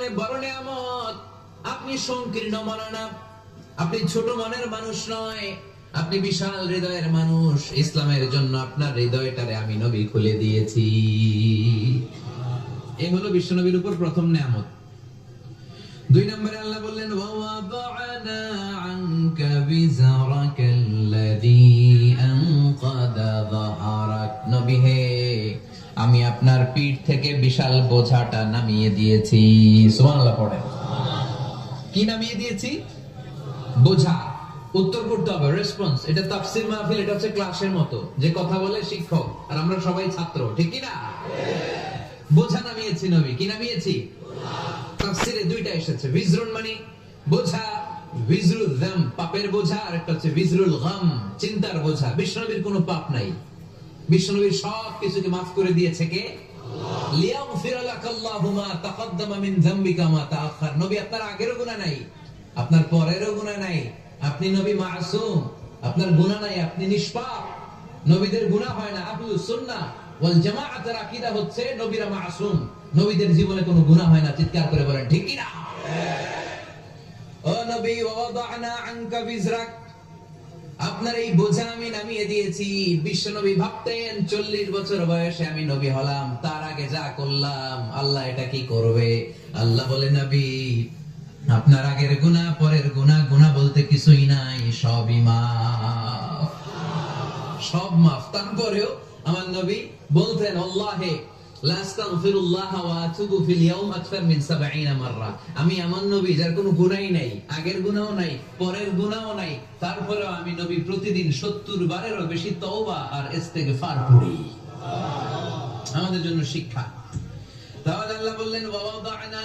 জীবনে বড় নিয়ামত। আপনি সংকীর্ণ মনা না, আপনি ছোট মনের মানুষ নয়, আপনি বিশাল হৃদয়ের মানুষ। ইসলামের জন্য আপনার হৃদয়টারে আমি নবী খুলে দিয়েছি। এই হলো বিশ্বনবীর উপর প্রথম নিয়ামত। 2 নম্বরে আল্লাহ বললেন ওয়াদা'না আনকা বিযরাকাল্লাযী আনকাদা যাহরাক। নবী হে, আমি আপনার পিঠ থেকে বিশাল বোঝাটা নামিয়ে দিয়েছি। সুবহানাল্লাহ পড়েন। কি নামিয়ে দিয়েছি? বোঝা। উত্তর করতে হবে, রেসপন্স। এটা তাফসীর মাহফিল, এটা হচ্ছে ক্লাসের মতো, যে কথা বলে শিক্ষক আর আমরা সবাই ছাত্র, ঠিক কি না? বোঝা নামিয়েছি নবী। কি নামিয়েছি? তাফসীরে দুইটা এসেছে। বিজরুন মানে বোঝা, বিজরুল যাম পাপের বোঝা, আর একটা হচ্ছে বিজরুল গাম চিন্তার বোঝা। বিশ্বনবীর কোনো পাপ নাই, বিশ্বনবীর সব কিছুকে মাফ করে দিয়েছে কে? লিয়াগফির লাকাল্লাহু মা তাকদ্দামা মিন যামবিকা মা তাআখার। নবী আপনার আগেরও গুনাহ নাই, আপনার পরেরও গুনাহ নাই। আপনি নবী মাসুম, আপনার গুনাহ নাই, আপনি নিষ্পাপ। নবীদের গুনাহ হয় না। আহলুস সুন্নাহ ওয়াল জামাআতের আকীদা হচ্ছে নবীরা মাসুম, নবীদের জীবনে কোনো গুনাহ হয় না। চিৎকার করে বলেন ঠিক কি না? ও নবী, ওয়াদা'না আনকা বিজরাক, আপনার এই বোঝা আমি নামিয়ে দিয়েছি। বিশ্ব নবী ভাবতেন 40 বছর বয়সে আমি নবী হলাম, তার আগে যা করলাম আল্লাহ এটা কি করবে? আল্লাহ বলে নবী, আপনার আগের গুনাহ পরের গুনাহ, গুনাহ বলতে কিছুই নাই, সবই মাফ, সব মাফ। তারপরেও আমার নবী বলতেন আল্লাহে লা আস্তাগফিরুল্লাহ ওয়া আতুবু ফিল ইয়াউম আকসার মিন 70 মাররা। আমি এমন নবী যার কোনো গুনাহই নাই, আগের গুনাহও নাই, পরের গুনাহও নাই, তারপরেও আমি নবী প্রতিদিন 70 বারেরও বেশি তওবা আর ইস্তেগফার করি। আমাদের জন্য শিক্ষা। তাহলে আল্লাহ বললেন ওয়াদা'না